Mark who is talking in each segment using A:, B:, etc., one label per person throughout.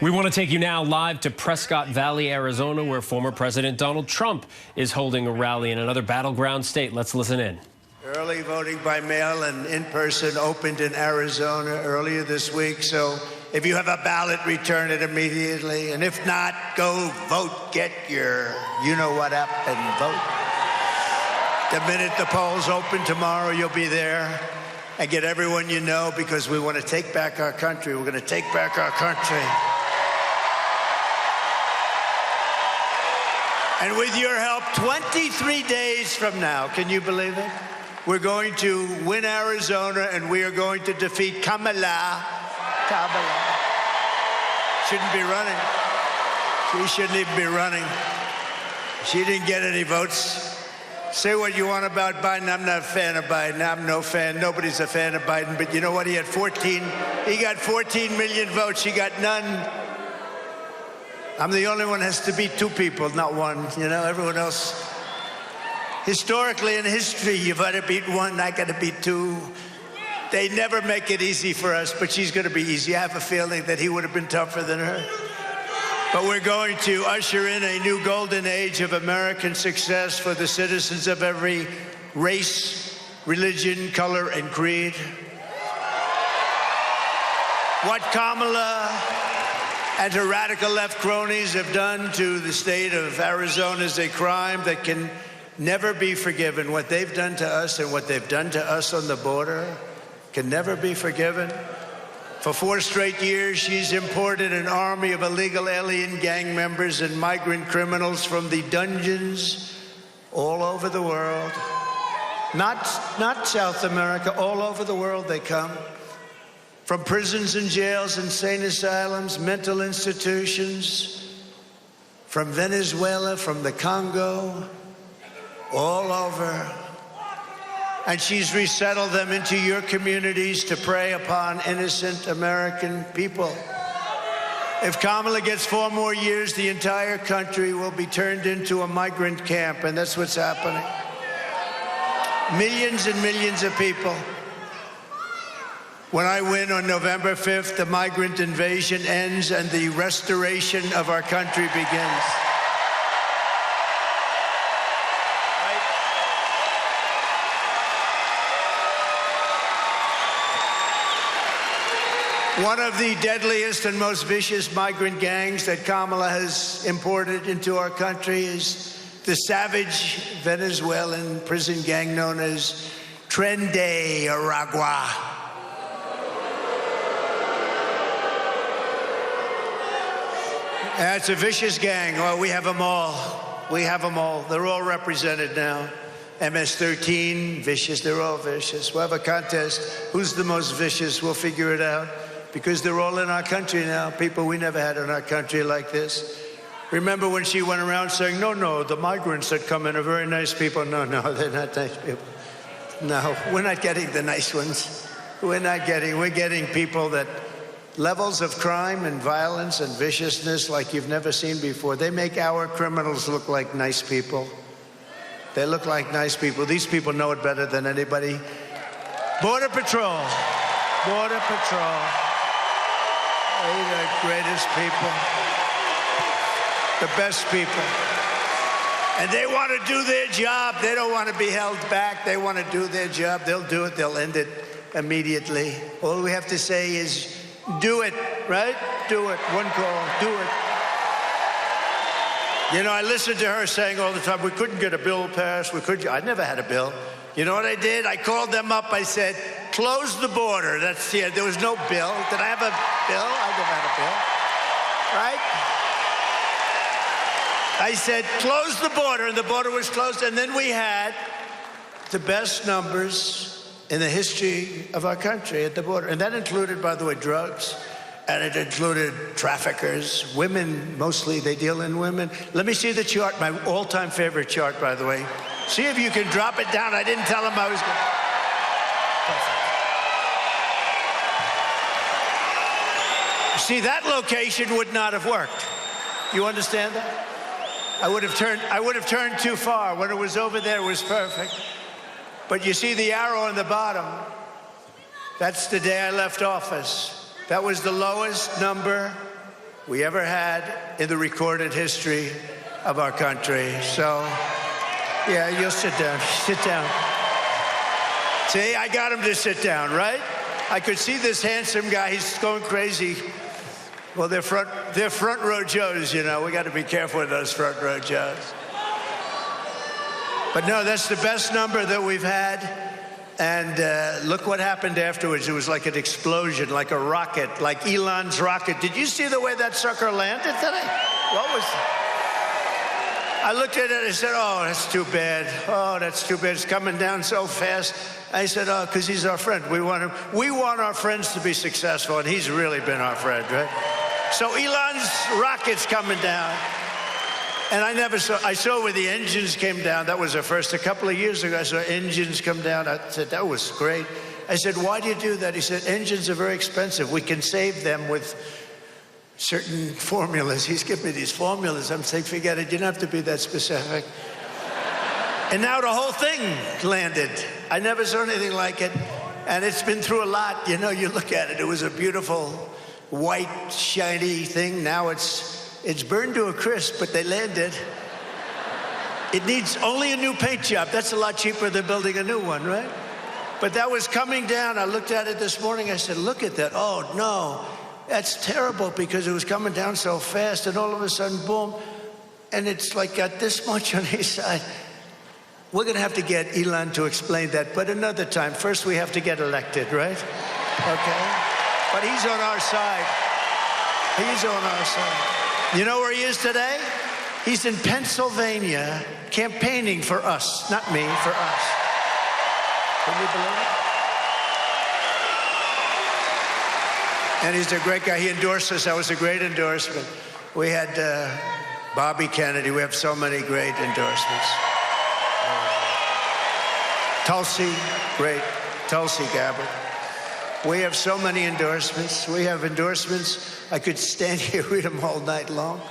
A: We want to take you now live to Prescott Valley, Arizona, where former President Donald Trump is holding a rally in another battleground state. Let's listen in.
B: Early voting by mail and in person opened in Arizona earlier this week. So if you have a ballot, return it immediately. And if not, go vote. Get your you-know-what app and vote. The minute the polls open tomorrow, you'll be there. And get everyone you know, because we want to take back our country. We're going to take back our country. And with your help, 23 days from now, can you believe it? We're going to win Arizona, and we are going to defeat Kamala. Shouldn't be running. She shouldn't even be running. She didn't get any votes. Say what you want about Biden. I'm not a fan of Biden. I'm no fan. Nobody's a fan of Biden. But you know what? He got 14 million votes. She got none. I'm the only one that has to beat two people, not one. You know, everyone else. Historically, in history, you've got to beat one, I got to beat two. They never make it easy for us, but she's going to be easy. I have a feeling that he would have been tougher than her. But we're going to usher in a new golden age of American success for the citizens of every race, religion, color, and creed. What Kamala and her radical left cronies have done to the state of Arizona is a crime that can never be forgiven. What they've done to us and what they've done to us on the border can never be forgiven. For 4 straight years, she's imported an army of illegal alien gang members and migrant criminals from the dungeons all over the world. Not South America, all over the world they come. From prisons and jails, insane asylums, mental institutions, from Venezuela, from the Congo, all over. And she's resettled them into your communities to prey upon innocent American people. If Kamala gets 4 more years, the entire country will be turned into a migrant camp, and that's what's happening. Millions and millions of people. When I win on November 5th, the migrant invasion ends and the restoration of our country begins. One of the deadliest and most vicious migrant gangs that Kamala has imported into our country is the savage Venezuelan prison gang known as Tren de Aragua. It's a vicious gang. Well, we have them all. We have them all. They're all represented now. MS-13, vicious. They're all vicious. We'll have a contest. Who's the most vicious? We'll figure it out. Because they're all in our country now. People we never had in our country like this. Remember when she went around saying, no, the migrants that come in are very nice people. No, they're not nice people. No, we're not getting the nice ones. We're getting people that levels of crime and violence and viciousness like you've never seen before. They make our criminals look like nice people. They look like nice people. These people know it better than anybody. Border Patrol. Border Patrol. They're the greatest people. The best people. And they want to do their job. They don't want to be held back. They want to do their job. They'll do it. They'll end it immediately. All we have to say is, do it, right? Do it. One call. Do it. You know, I listened to her saying all the time, we couldn't get a bill passed. I never had a bill. You know what I did? I called them up. I said, close the border. There was no bill. Did I have a bill? I never had a bill. Right? I said, close the border, and the border was closed. And then we had the best numbers in the history of our country at the border. And that included, by the way, drugs. And it included traffickers, women, mostly. They deal in women. Let me see the chart, my all-time favorite chart, by the way. See if you can drop it down. I didn't tell him I was going to. See, that location would not have worked. You understand that? I would have turned too far. When it was over there, it was perfect. But you see the arrow on the bottom? That's the day I left office. That was the lowest number we ever had in the recorded history of our country. So, yeah, you'll sit down. Sit down. See, I got him to sit down, right? I could see this handsome guy. He's going crazy. Well, they're front row Joes, you know. We got to be careful with those front row Joes. But no, that's the best number that we've had. And look what happened afterwards. It was like an explosion, like a rocket, like Elon's rocket. Did you see the way that sucker landed today? What was it? I looked at it and said, oh, that's too bad. Oh, that's too bad. It's coming down so fast. I said, oh, because he's our friend. We want our friends to be successful, and he's really been our friend, right? So Elon's rocket's coming down. And I saw where the engines came down. That was the first. A couple of years ago, I saw engines come down. I said, that was great. I said, why do you do that? He said, engines are very expensive. We can save them with certain formulas. He's given me these formulas. I'm saying, forget it. You don't have to be that specific. And now the whole thing landed. I never saw anything like it. And it's been through a lot. You know, you look at it. It was a beautiful, white, shiny thing. Now it's burned to a crisp, but they landed. It needs only a new paint job. That's a lot cheaper than building a new one, right? But that was coming down. I looked at it this morning. I said, look at that. Oh, no. That's terrible because it was coming down so fast, and all of a sudden, boom, and it's like got this much on his side. We're going to have to get Elon to explain that, but another time. First, we have to get elected, right? Okay? But he's on our side. He's on our side. You know where he is today? He's in Pennsylvania campaigning for us. Not me, for us. Can you believe it? And he's a great guy. He endorsed us. That was a great endorsement. We had Bobby Kennedy. We have so many great endorsements. Tulsi, great. Tulsi Gabbard. We have so many endorsements. We have endorsements. I could stand here, read them all night long.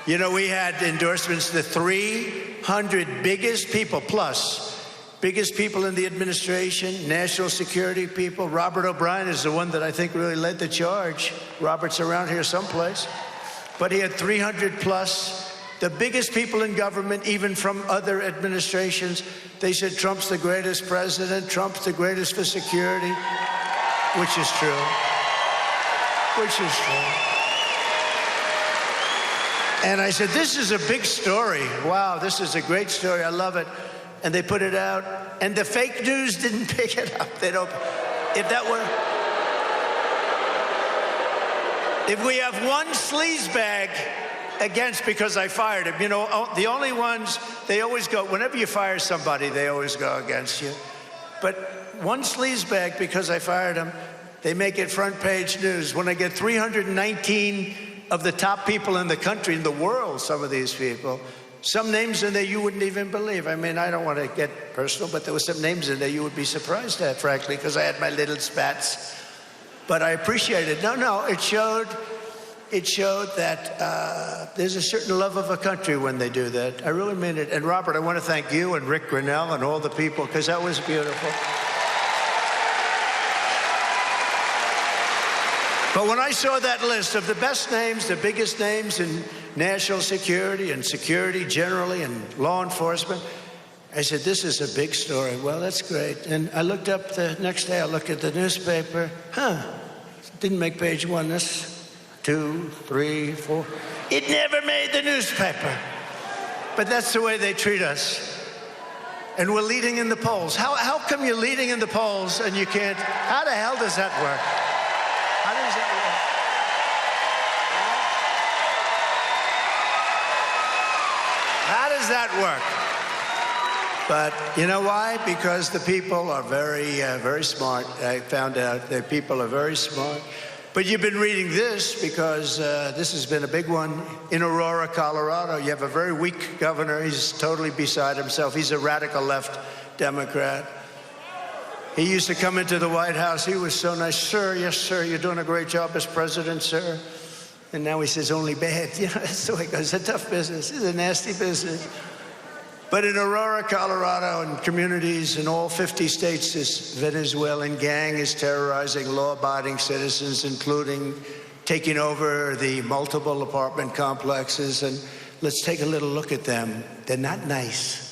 B: You know, we had endorsements, the 300 biggest people, plus biggest people in the administration, national security people. Robert O'Brien is the one that I think really led the charge. Robert's around here someplace. But he had 300 plus. The biggest people in government, even from other administrations. They said Trump's the greatest president. Trump's the greatest for security. Which is true. Which is true. And I said, this is a big story. Wow, this is a great story. I love it. And they put it out, and the fake news didn't pick it up. They don't. If we have one sleazebag against because I fired him, you know, the only ones, they always go, whenever you fire somebody, they always go against you. But one sleazebag because I fired him, they make it front page news. When I get 319 of the top people in the country, in the world, some of these people, some names in there you wouldn't even believe. I mean, I don't want to get personal, but there were some names in there you would be surprised at, frankly, because I had my little spats. But I appreciate it. No, it showed that there's a certain love of a country when they do that. I really mean it. And Robert, I want to thank you and Rick Grinnell and all the people, because that was beautiful. But when I saw that list of the best names, the biggest names in national security and security generally and law enforcement, I said, this is a big story. Well, that's great. And I looked up the next day, I looked at the newspaper. Didn't make page one. This 2, 3, 4. It never made the newspaper. But that's the way they treat us. And we're leading in the polls. How come you're leading in the polls and you can't? How the hell does that work? How does that work? How does that work? But you know why? Because the people are very smart. I found out that people are very smart. But you've been reading this because this has been a big one in Aurora, Colorado. You have a very weak governor. He's totally beside himself. He's a radical left Democrat. He used to come into the White House. He was so nice. Sir, yes, sir, you're doing a great job as president, sir. And now he says only bad. You know, that's the way it goes. It's a tough business. It's a nasty business. But in Aurora, Colorado, and communities in all 50 states, this Venezuelan gang is terrorizing law-abiding citizens, including taking over the multiple apartment complexes. And let's take a little look at them. They're not nice.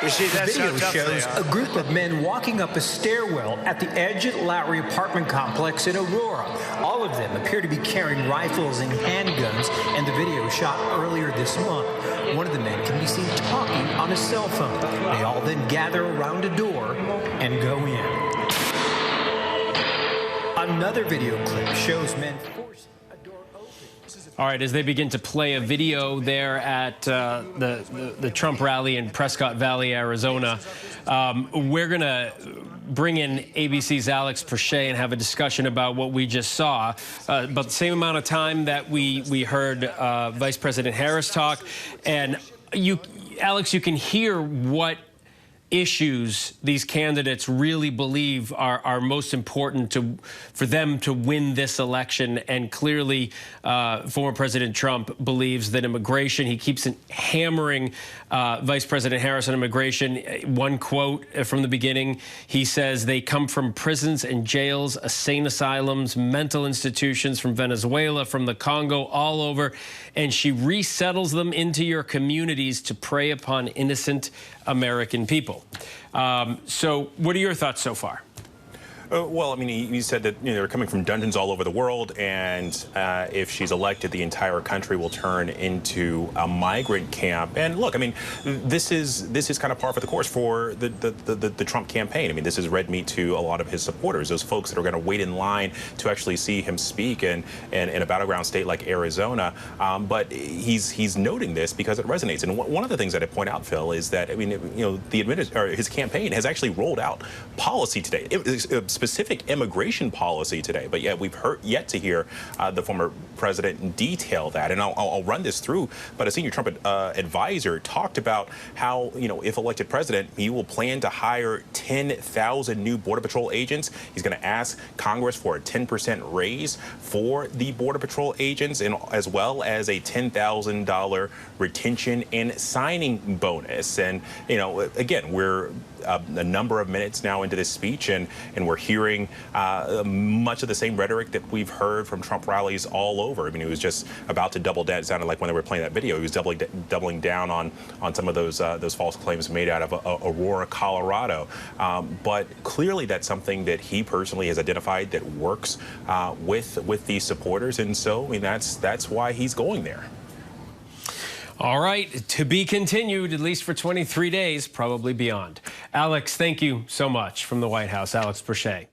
B: You see, that's
C: The video
B: how tough
C: shows
B: they are.
C: a group of men walking up a stairwell at the Edgett Lowry apartment complex in Aurora. All of them appear to be carrying rifles and handguns, and the video shot earlier this month. One of the men can be seen talking on his cell phone. They all then gather around a door and go in. Another video clip shows men forcing a door open.
A: All right, as they begin to play a video there at the Trump rally in Prescott Valley, Arizona, we're going to bring in ABC's Alex Prochet and have a discussion about what we just saw. About the same amount of time that we heard Vice President Harris talk. And Alex, you can hear what issues these candidates really believe are most important for them to win this election. And clearly, former President Trump believes that immigration, he keeps hammering Vice President Harris on immigration. One quote from the beginning, he says, they come from prisons and jails, insane asylums, mental institutions from Venezuela, from the Congo, all over. And she resettles them into your communities to prey upon innocent American people. So what are your thoughts so far?
D: Well, I mean, he said that they're coming from dungeons all over the world, and if she's elected, the entire country will turn into a migrant camp. And look, I mean, this is kind of par for the course for the Trump campaign. I mean, this is red meat to a lot of his supporters, those folks that are going to wait in line to actually see him speak in a battleground state like Arizona. But he's noting this because it resonates. And one of the things that I point out, Phil, is that I mean, his campaign has actually rolled out policy today. Specific immigration policy today, but yet we've yet to hear the former president detail that. And I'll run this through. But a senior Trump advisor talked about how, if elected president, he will plan to hire 10,000 new Border Patrol agents. He's going to ask Congress for a 10% raise for the Border Patrol agents, and as well as a $10,000 retention and signing bonus. And, again, we're a number of minutes now into this speech, and we're hearing much of the same rhetoric that we've heard from Trump rallies all over. I mean, he was just about to double down. It sounded like when they were playing that video, he was doubling down on some of those false claims made out of Aurora, Colorado. But clearly, that's something that he personally has identified that works with these supporters, and so I mean that's why he's going there.
A: All right, to be continued, at least for 23 days, probably beyond. Alex, thank you so much from the White House. Alex Prochet.